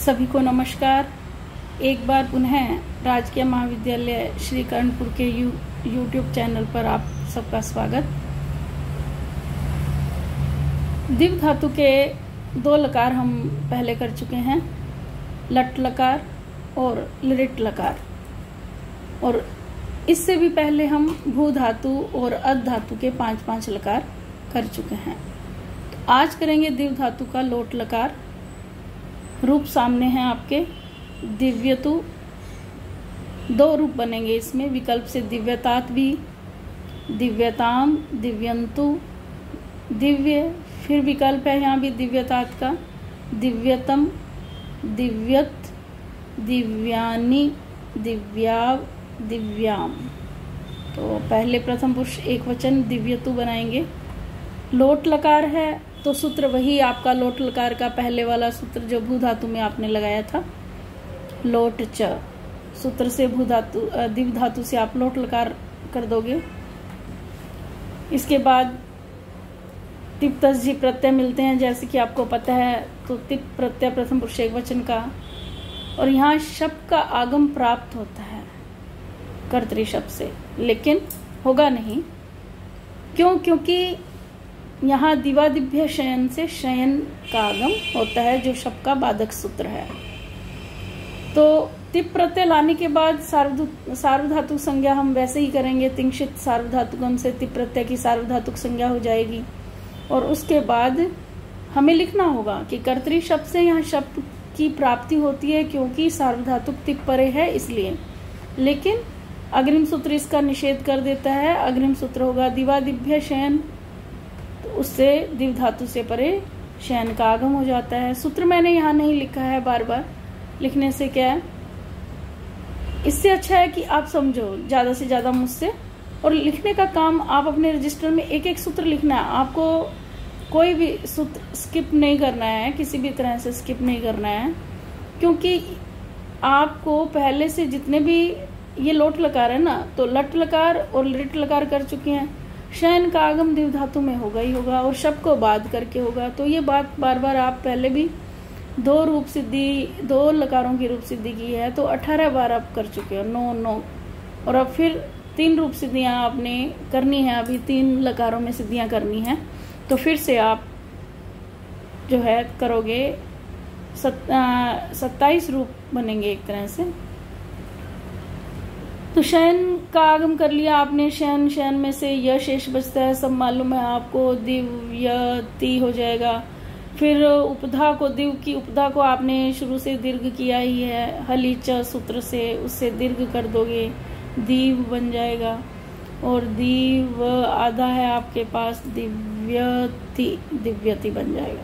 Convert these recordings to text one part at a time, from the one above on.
सभी को नमस्कार। एक बार पुनः राजकीय महाविद्यालय श्री कर्णपुर के यूट्यूब चैनल पर आप सबका स्वागत। दिव्य धातु के दो लकार हम पहले कर चुके हैं, लट लकार और लिट लकार, और इससे भी पहले हम भू धातु और अध धातु के 5-5 लकार कर चुके हैं। तो आज करेंगे दिव्य धातु का लोट लकार। रूप सामने हैं आपके। दिव्यतु, दो रूप बनेंगे इसमें, विकल्प से दिव्यतात भी, दिव्यताम, दिव्यंतु, दिव्य, फिर विकल्प है यहाँ भी दिव्यतात का, दिव्यतम, दिव्यत, दिव्यानी, दिव्याव, दिव्याम। तो पहले प्रथम पुरुष एक वचन दिव्यतु बनाएंगे। लोट लकार है तो सूत्र वही आपका लोट लकार का पहले वाला सूत्र जो भू धातु में आपने लगाया था, लोट च सूत्र से भू धातु दिव्य धातु से आप लोट लकार कर दोगे। इसके बाद तिप तसजी प्रत्यय मिलते हैं, जैसे कि आपको पता है। तो तिप प्रत्यय प्रथम पुरुष एक वचन का, और यहाँ शब्द का आगम प्राप्त होता है कर्तरी शब्द से, लेकिन होगा नहीं। क्यों? क्योंकि यहाँ दिवादिभ्य शयन से शयन का आगम होता है, जो शब्द का बाधक सूत्र है। तो तिप प्रत्यय लाने के बाद सार्वधातुक संज्ञा हम वैसे ही करेंगे। तिंशित सार्वधातुकम से तिप प्रत्यय की सार्वधातुक संज्ञा हो जाएगी, और उसके बाद हमें लिखना होगा कि कर्तरी शब्द से यहाँ शब्द की प्राप्ति होती है, क्योंकि सार्वधातुक तिप परे है इसलिए। लेकिन अग्रिम सूत्र इसका निषेध कर देता है। अग्रिम सूत्र होगा दिवादिभ्य शयन, तो उससे दिव्य धातु से परे शयन का आगम हो जाता है। सूत्र मैंने यहाँ नहीं लिखा है, बार बार लिखने से क्या है, इससे अच्छा है कि आप समझो ज्यादा से ज्यादा मुझसे, और लिखने का काम आप अपने रजिस्टर में एक एक सूत्र लिखना है। आपको कोई भी सूत्र स्किप नहीं करना है, किसी भी तरह से स्किप नहीं करना है, क्योंकि आपको पहले से जितने भी ये लोट लकार है ना, तो लट लकार और लिट लकार कर चुके हैं। शयन का आगम दिव्य धातु में होगा ही होगा, और शब्द को बाध करके होगा। तो ये बात बार बार आप पहले भी दो लकारों की रूप सिद्धि की है, तो 18 बार आप कर चुके हो, 9, और अब फिर 3 रूप सिद्धियां आपने करनी है। अभी 3 लकारों में सिद्धियां करनी है, तो फिर से आप जो है करोगे 27 रूप बनेंगे एक तरह से। तो शयन का आगम कर लिया आपने। शयन में से यह शेष बचता है, सब मालूम है आपको। दिव्यति हो जाएगा। फिर उपधा को, दिव की उपधा को आपने शुरू से दीर्घ किया ही है, हलीच सूत्र से उससे दीर्घ कर दोगे, दीव बन जाएगा। और दीव आधा है आपके पास, दिव्यति बन जाएगा।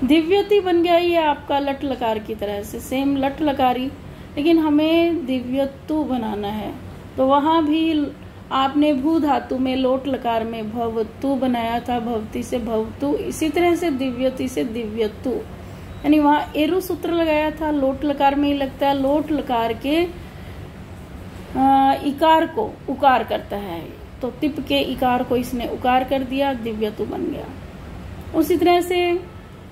दिव्यति बन गया ये आपका लट लकार की तरह से, सेम लट लकारी, लेकिन हमें दिव्यतु बनाना है। तो वहां भी आपने भू धातु में लोट लकार में भवतु बनाया था, भवती से भवतु, इसी तरह से दिव्यति से दिव्यतु, यानी वहां एरु सूत्र लगाया था, लोट लकार में ही लगता है। लोट लकार के इकार को उकार करता है, तो तिप के इकार को इसने उकार कर दिया, दिव्यतु बन गया। उसी तरह से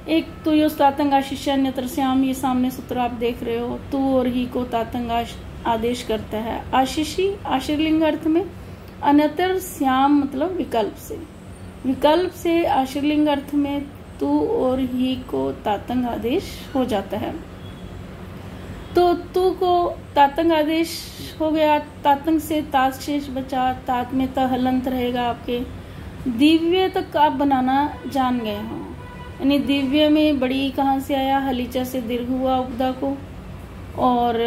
एक तो यो तातंग आशिष्य अन्यत्र श्याम, ये सामने सूत्र आप देख रहे हो। तू और ही को तातंग आदेश करता है आशिषी आशीर्लिंग अर्थ में, अन्यत्र श्याम मतलब विकल्प से आशीर्लिंग अर्थ में तू और ही को तातंग आदेश हो जाता है। तो तू को तातंग आदेश हो गया, तातंग से तात शेष बचा, तात में त हलंत रहेगा आपके। दिव्य तक आप बनाना जान गए हो, यानी दिव्य में बड़ी कहाँ से आया, हलीचा से दीर्घ हुआ उपदा को, और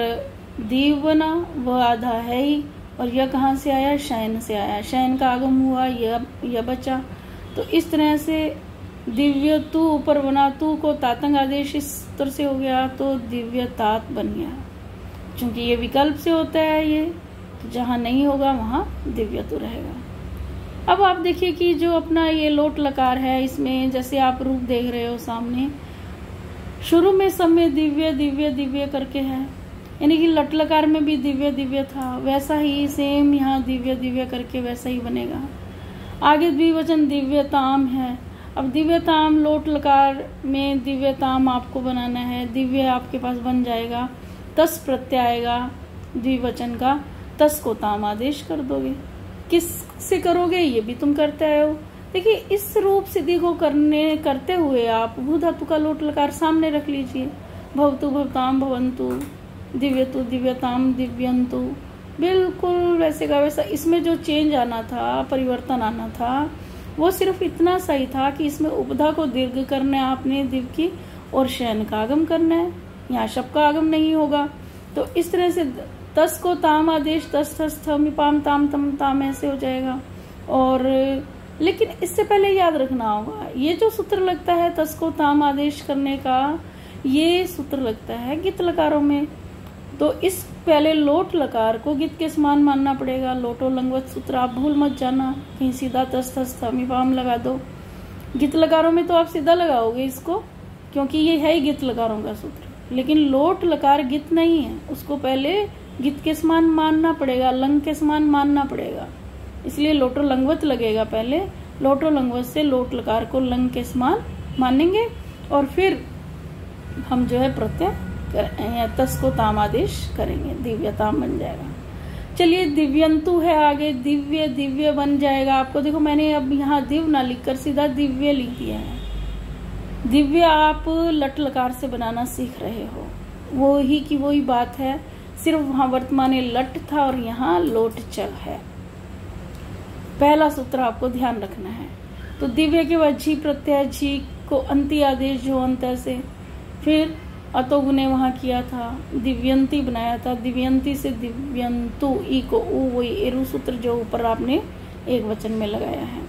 दीव बना वह आधा है ही, और यह कहाँ से आया, शयन से आया, शयन का आगम हुआ, यह बचा। तो इस तरह से दिव्य तू ऊपर बना, तू को तातंग आदेश इस तरह से हो गया, तो दिव्य तात बन गया। क्योंकि ये विकल्प से होता है, ये तो जहाँ नहीं होगा वहां दिव्य तू रहेगा। अब आप देखिए कि जो अपना ये लोट लकार है, इसमें जैसे आप रूप देख रहे हो सामने, शुरू में सब में दिव्य दिव्य दिव्य करके है, यानी कि लट लकार में भी दिव्य दिव्य था, वैसा ही सेम यहाँ दिव्य दिव्य करके वैसा ही बनेगा। आगे द्विवचन दिव्यताम है, अब दिव्यताम लोट लकार में दिव्यताम आपको बनाना है, दिव्य आपके पास बन जाएगा, तस प्रत्यय आएगा द्विवचन का, तस को ताम आदेश कर दोगे। किस से करोगे ये भी तुम करते आए हो। देखिए इस रूप सिद्धि को करते हुए आप भू धातु का लोट लकार सामने रख लीजिए। भवतु भवताम भवंतु, दिव्यतु दिव्यताम दिव्यंतु, बिल्कुल वैसे का वैसा। इसमें जो चेंज आना था, परिवर्तन आना था, वो सिर्फ इतना सही था कि इसमें उपधा को दीर्घ करना है आपने दिव की, और शयन का आगम करना है, यहाँ शब का आगम नहीं होगा। तो इस तरह से तस को ताम आदेश, तस थस थम पाम ताम तम ताम ऐसे हो जाएगा। और लेकिन इससे पहले याद रखना होगा, ये जो सूत्र लगता है तस को ताम आदेश करने का, ये सूत्र लगता है गित लकारों में। तो इस पहले लोट लकार को गित के समान मानना पड़ेगा। लोटो लंगवत सूत्र आप भूल मत जाना, कहीं सीधा तस थस थमी पाम लगा दो। गित लकारों में तो आप सीधा लगाओगे इसको, क्योंकि ये है ही गित लकारों का सूत्र। लेकिन लोट लकार गित नहीं है, उसको पहले गित के समान मानना पड़ेगा, लंग के समान मानना पड़ेगा। इसलिए लोटो लंगवत लगेगा पहले, लोटो लंगवत से लोट लकार को लंग के समान मानेंगे, और फिर हम जो है प्रत्यय तस को ताम आदेश करेंगे, दिव्यताम बन जाएगा। चलिए दिव्यंतु है आगे, दिव्य दिव्य बन जाएगा आपको। देखो मैंने अब यहाँ दिव ना लिखकर सीधा दिव्य लिख दिया है। दिव्य आप लट लकार से बनाना सीख रहे हो, वो ही की वही बात है, सिर्फ वहां वर्तमान लट था और यहाँ लोट चल है। पहला सूत्र आपको ध्यान रखना है। तो दिव्य के बाद झी प्रत्यय, झी को अंति आदेश जो अंत से, फिर अतोगु ने वहां किया था, दिव्यंती बनाया था, दिव्यंती से दिव्यंतु, ई को ऊ, वही एरु सूत्र जो ऊपर आपने एक वचन में लगाया है।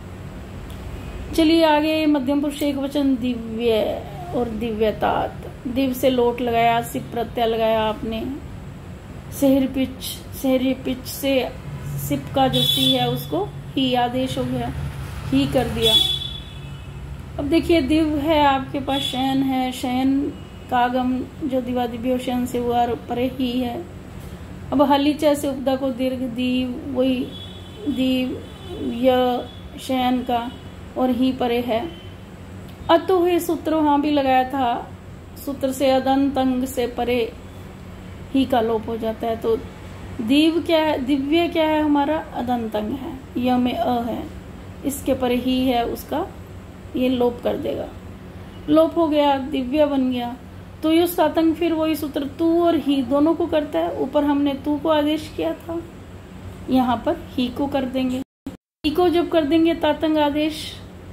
चलिए आगे मध्यम पुरुष एक वचन दिव्य और दिव्यतात। दिव से लोट लगाया, सिप प्रत्यय लगाया आपने, शहरी पिच से सिप का जो सी है उसको ही आदेश हो गया, ही कर दिया। अब देखिए दिव है आपके पास, शयन है, शयन का आगम जो दिवा दिव्य शयन से हुआ परे ही है। अब हलीचा से उपदा को दीर्घ, दीव वही दीव य शयन का, और ही परे है। अतु है सूत्र वहां भी लगाया था, सूत्र से अदंत अंग से परे ही का लोप हो जाता है। तो दिव क्या है, दिव्य क्या है हमारा, अदंत अंग है, य में अ है, इसके परे ही है, उसका ये लोप कर देगा, लोप हो गया, दिव्य बन गया। तो युस तातंग फिर वही सूत्र तू और ही दोनों को करता है। ऊपर हमने तू को आदेश किया था, यहाँ पर ही को कर देंगे। ही को जब कर देंगे तातंग आदेश,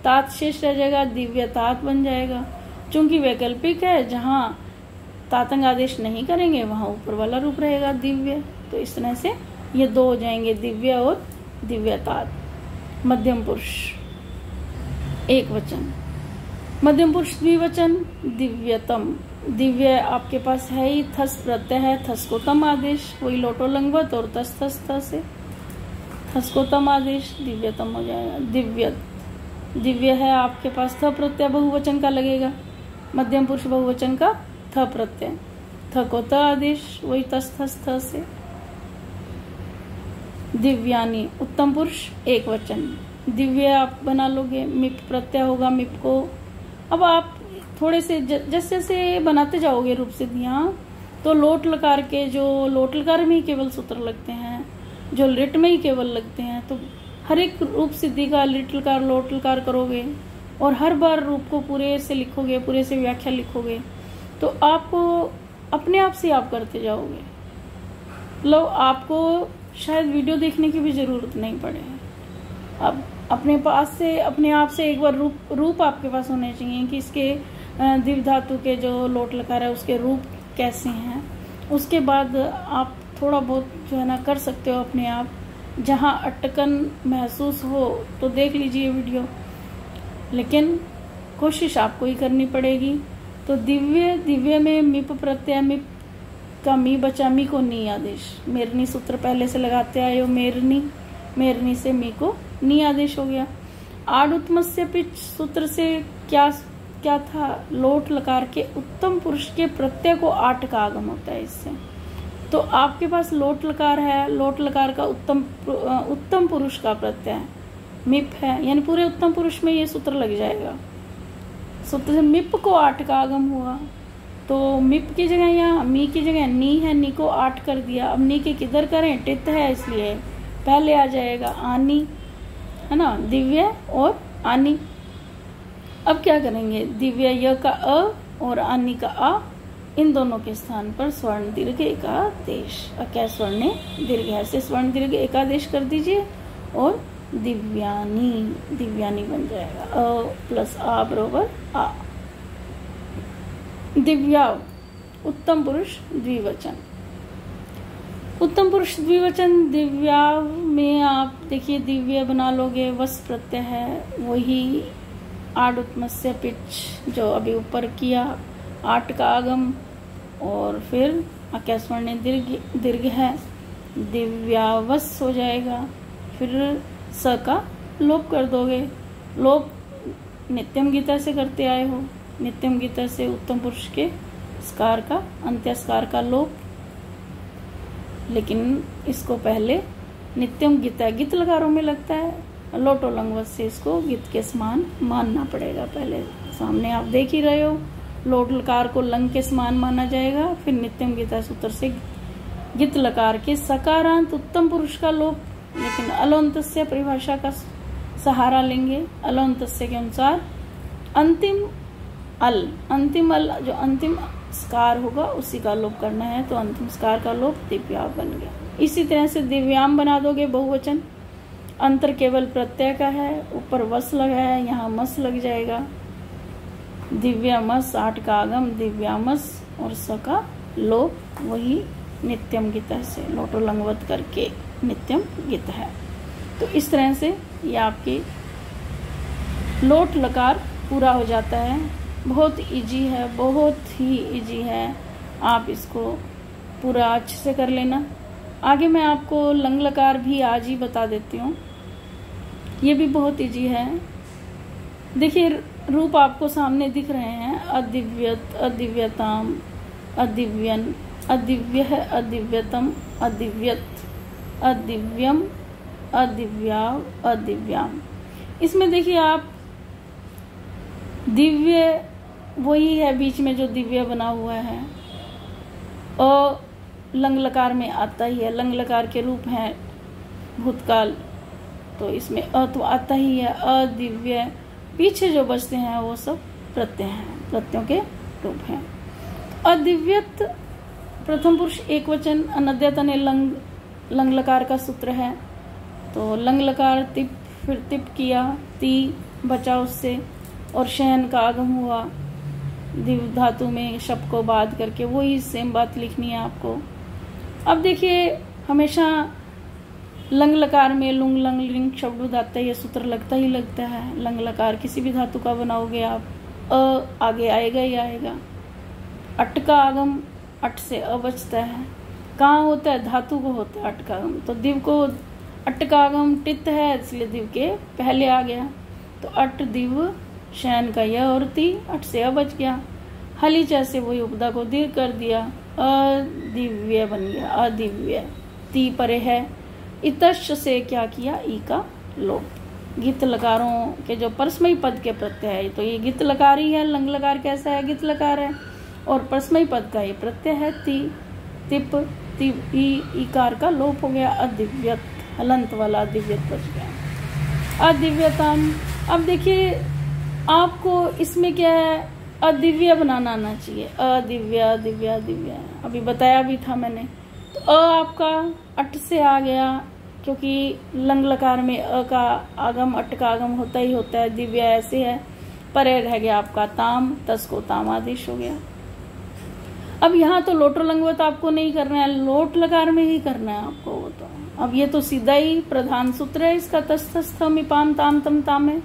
तात शेष रह जाएगा, दिव्य तात बन जाएगा। चूंकि वैकल्पिक है, जहाँ तातंग आदेश नहीं करेंगे वहां ऊपर वाला रूप रहेगा दिव्य। तो इस तरह से ये दो हो जाएंगे, दिव्य और दिव्यतात। मध्यम पुरुष एक वचन, मध्यम पुरुष द्विवचन दिव्यतम। दिव्य आपके पास है ही, थस प्रत्यय है, थस को तम आदेश, वही लोटो लंगवत और तस थस थस से थस को तम आदेश, दिव्यतम हो जाएगा। दिव्यत, दिव्य है आपके पास, थ प्रत्यय बहुवचन का लगेगा, मध्यम पुरुष बहुवचन का थ प्रत्यय, थ को त आदेश, वही तस थस थ से। दिव्यानी उत्तम पुरुष एक वचन, दिव्य आप बना लोगे, मिप प्रत्यय होगा, मिप को। अब आप थोड़े से जैसे जैसे बनाते जाओगे रूप सिद्धियां, तो लोट लकार के, जो लोट लकार में ही केवल सूत्र लगते हैं, जो लिट में ही केवल लगते हैं, तो हर एक रूप सिद्धि का लिट लकार लोट लकार करोगे और हर बार रूप को पूरे से लिखोगे, पूरे से व्याख्या लिखोगे, तो आपको अपने आप से आप करते जाओगे। मतलब आपको शायद वीडियो देखने की भी जरूरत नहीं पड़े। अब अपने पास से, अपने आप से एक बार रूप आपके पास होने चाहिए कि इसके दिव धातु के जो लोट लकार है उसके रूप कैसे हैं। उसके बाद आप थोड़ा बहुत जो है ना कर सकते हो अपने आप। जहाँ अटकन महसूस हो तो देख लीजिए वीडियो, लेकिन कोशिश आपको ही करनी पड़ेगी। तो दिव्य, दिव्य में मिप प्रत्यय, मिप का मी बचा, मी को नी आदेश, मेरनी सूत्र पहले से लगाते आए हो, मेरनी, मेरनी से मी को नी आदेश हो गया। आड उत्तमस्य पिच सूत्र से क्या था, लोट लकार के उत्तम पुरुष के प्रत्यय को आट का आगम होता है इससे। तो आपके पास लोट लकार है, लोट लकार का उत्तम पुरुष का प्रत्यय मिप है, यानी पूरे उत्तम पुरुष में ये सूत्र लग जाएगा। सूत्र से मिप को 8 का आगम हुआ, तो मिप की जगह यहाँ मी की जगह नी है, नी को 8 कर दिया। अब नी के किधर करें, टित है इसलिए पहले आ जाएगा आनी, है ना, दिव्य और आनी। अब क्या करेंगे, दिव्य य का अ और आनी का आ, इन दोनों के स्थान पर स्वर्ण दीर्घ एकादेश, क्या स्वर्ण दीर्घ ऐसे स्वर्ण दीर्घ एकादेश कर दीजिए और दिव्यानी, दिव्यानी बन जाएगा। अ प्लस आ बरोबर आ। दिव्या उत्तम पुरुष द्विवचन। उत्तम पुरुष द्विवचन दिव्या में आप देखिए दिव्य बना लोगे, वस प्रत्यय है, वही आड उत्मस्य पिच जो अभी ऊपर किया, 8 का आगम और फिर अकस्वर्ण दीर्घ है, दिव्यावस हो जाएगा। फिर स का लोप कर दोगे, लोप नित्यम गीता से करते आए हो, नित्यम गीता से उत्तम पुरुष के स्कार का अंत्यस्कार का लोप, लेकिन इसको पहले नित्यम गीता गित लकारों में लगता है, लोटो लंगवत से इसको गित के समान मानना पड़ेगा। पहले सामने आप देख ही रहे हो, लोट लकार को लंग के समान माना जाएगा, फिर नित्यम गीता सूत्र से गित लकार के सकारांत उत्तम पुरुष का लोप, लेकिन अलोन्तस्य परिभाषा का सहारा लेंगे। अलोन्तस्य के अनुसार अंतिम अल जो अंतिम स्कार होगा उसी का लोप करना है, तो अंतिम स्कार का लोप दिव्या बन गया। इसी तरह से दिव्याम बना दोगे बहुवचन, अंतर केवल प्रत्यय का है, ऊपर वस लगा है, यहाँ मस लग जाएगा, दिव्यामस 8 का आगम दिव्यामस और स का लोप, वही नित्यम गीता से लोटो लंगवत करके नित्यम गीत है। तो इस तरह से ये आपकी लोट लकार पूरा हो जाता है। बहुत इजी है, बहुत ही इजी है, आप इसको पूरा अच्छे से कर लेना। आगे मैं आपको लंग लकार भी आज ही बता देती हूँ, ये भी बहुत इजी है। देखिए रूप आपको सामने दिख रहे हैं, अदिव्यत, अदिव्यताम, अदिव्यन, अदिव्य है, अदिव्यतम, अदिव्यत, अदिव्यम, अदिव्या, अदिव्याम। इसमें देखिए आप दिव्य वही है बीच में जो दिव्य बना हुआ है, अ लंग लकार में आता ही है, लंग लकार के रूप हैं भूतकाल, तो इसमें अ तो आता ही है, अदिव्य। पीछे जो बचते हैं वो सब प्रत्यय हैं, प्रत्ययों के रूप हैं। अदिव्यत प्रथम पुरुष एक वचन, अनद्यतने लंग लकार का सूत्र है, तो लंग लकार तिप, फिर तिप किया, ती बचा उससे, और शयन का आगम हुआ दिव धातु में शब्द को बाध करके, वही सेम बात लिखनी है आपको। अब देखिए हमेशा लंग लकार में लुंग लंग लिंग शब्द उदाता है, ये सूत्र लगता ही लगता है। लंग लकार किसी भी धातु का बनाओगे आप, अ आगे आएगा ही आएगा। अट का आगम अट से अ बचता है, कहाँ होता है, धातु को होता है अट का आगम, तो दिव को अट का आगम टित है, इसलिए दिव के पहले आ गया, तो अट दिव शयन का य और ती, अट से अ बच गया। हली जैसे वही उपदा को दीर्घ कर दिया, अदिव्य बन गया, अदिव्य, ती परे है। इतश्च से क्या किया, ई का लोप। गित लकारों के जो परस्मयी पद के प्रत्यय है, तो ये गित लकार ही है, लंग लकार कैसा है, गित लकार है, और परस्मयी पद का ये प्रत्यय है ती, तिप, तिप, ईकार का लोप हो गया, अदिव्यत, हलंत वाला अदिव्यत बच गया, अदिव्यतम। अब देखिए आपको इसमें क्या है, अदिव्य बनाना आना चाहिए, अदिव्य, दिव्या, दिव्या, अभी बताया भी था मैंने। तो अ आपका अट से आ गया, क्योंकि लंग लकार में अ का आगम अट का आगम होता ही होता है, दिव्या ऐसे है। परे रह गया आपका ताम, तस को ताम आदेश हो गया। अब यहाँ तो लोटो लंगवत आपको नहीं करना है, लोट लकार में ही करना है आपको वो तो। अब ये तो सीधा ही प्रधान सूत्र है इसका, तस तस थम इपाम ताम तम ताम है,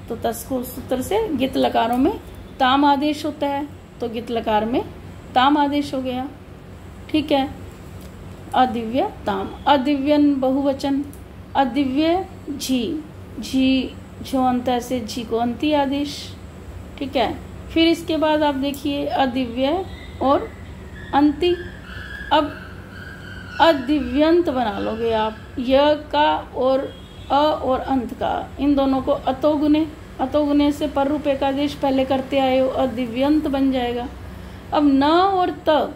तो तस को सूत्र से गित लकारों में ताम आदेश होता है, तो गित लकार में ताम आदेश हो गया, ठीक है। अदिव्य ताम, अदिव्यन बहुवचन, अदिव्य झी, झी जो अंत से झी को अंती आदेश, ठीक है। फिर इसके बाद आप देखिए अदिव्य और अंति। अब अदिव्यंत बना लोगे आप, य का और अ और अंत का, इन दोनों को अतो गुने अतो गुने से पर रुपए का आदेश पहले करते आए हो, अदिव्यंत बन जाएगा। अब न और त,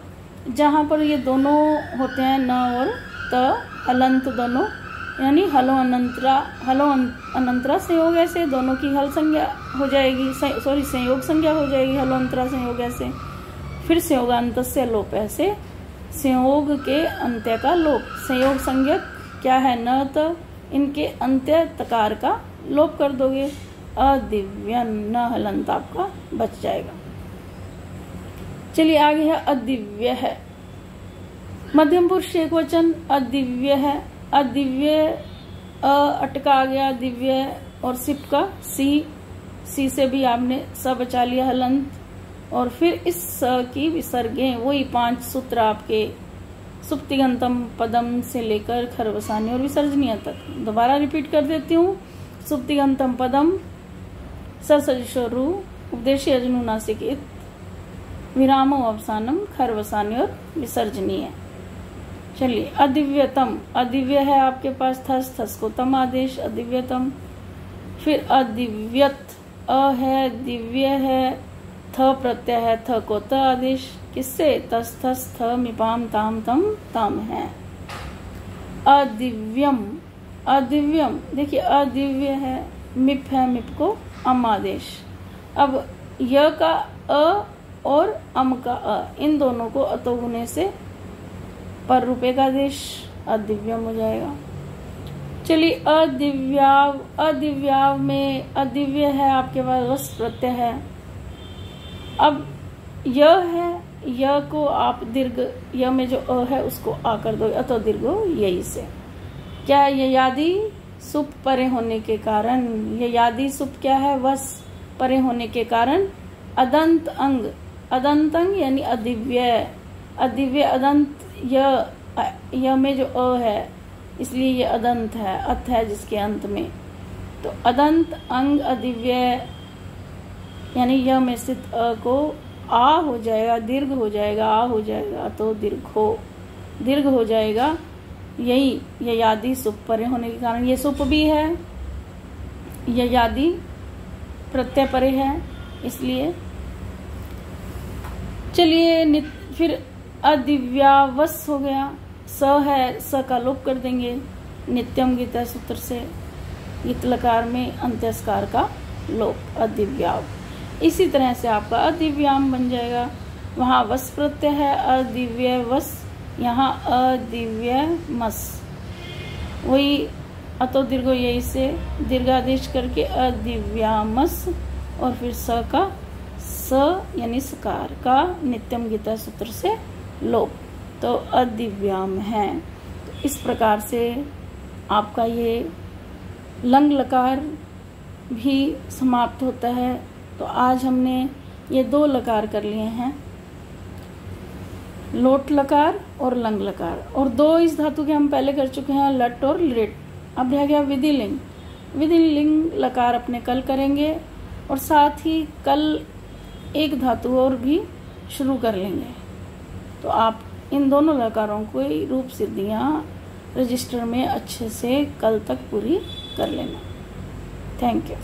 जहाँ पर ये दोनों होते हैं न और त, हलंत दोनों, यानी हलो अनंतरा संयोग ऐसे दोनों की हल संज्ञा हो जाएगी, संयोग संज्ञा हो जाएगी हलो अंतरा संयोग ऐसे। फिर संयोगांत से लोप ऐसे, संयोग के अंत्य का लोप। संयोग संज्ञक क्या है न त, इनके अंत्य तकार का लोप कर दोगे, अदिव्य न हलंत आपका बच जाएगा। चलिए आगे है अदिव्य है। मध्यम पुरुष एक वचन अदिव्य है। अदिव्य अटका आ गया दिव्य और सिप का सी से भी आपने स बचा लिया हलंत, और फिर इस स की विसर्गें वही 5 सूत्र आपके सुप्तिगंतम पदम से लेकर खरवसानी और विसर्जनीय तक। दोबारा रिपीट कर देती हूँ। सुप्तिगंतम पदम ससजशोरु उपदेशी अजनु नासिक इत विरामो अवसानम खरवसानी और विसर्जनीय। चलिए अदिव्यतम, अदिव्य है आपके पास थस को तम आदेश अदिव्यतम। फिर अदिव्यत, अ है दिव्य है, थ प्रत्यय है, थ को त आदेश, किससे, तस थस थ मिपाम ताम तम ताम है। अदिव्यम, अदिव्यम देखिए अदिव्य है, मिप है, मिप को अम आदेश। अब य का अ और अम का अ, इन दोनों को अतो गुने से पर रुपए का आदेश अदिव्यम हो जाएगा। चलिए अदिव्याव, अदिव्याव में अदिव्य है आपके पास वस प्रत्यय है। अब य है, य को आप दीर्घ, य में जो अ है उसको आ कर दो, अतो दीर्घो यही से। क्या ययादि सुप परे होने के कारण, ययादि सुप क्या है, वस परे होने के कारण अदंत अंग, अदंत अंग यानी अदिव्य, अदिव्य अदंत य में जो अ है इसलिए ये अदंत है, अथ है जिसके अंत में, तो अदंत अंग अदिव्य यानी य में स्थित अ को आ हो जाएगा, दीर्घ हो जाएगा, आ हो जाएगा तो दीर्घ हो जाएगा। यही ययादि सुप परे होने के कारण, ये सुप भी है, ययादि प्रत्यय परे है इसलिए। चलिए फिर अदिव्यावस हो गया, स है, स का लोप कर देंगे नित्यम गीता सूत्र से, गीत लकार में अंत्यस्कार का लोप अदिव्याव। इसी तरह से आपका अदिव्याम बन जाएगा। वहाँ वस प्रत्यय है अदिव्य वस, यहाँ अदिव्य मस, वही अतो दीर्घो यही से दीर्घादेश करके अदिव्यामस, और फिर स का स यानी सकार का नित्यम गीता सूत्र से लोप, तो अदिव्याम है। तो इस प्रकार से आपका ये लंग लकार भी समाप्त होता है। तो आज हमने ये 2 लकार कर लिए हैं, लोट लकार और लंग लकार, और 2 इस धातु के हम पहले कर चुके हैं, लट और लिट। अब रह गया विधिलिंग। विधिलिंग लकार अपने कल करेंगे, और साथ ही कल एक धातु और भी शुरू कर लेंगे। तो आप इन दोनों लकारों को रूप सिद्धियां रजिस्टर में अच्छे से कल तक पूरी कर लेना। Thank you.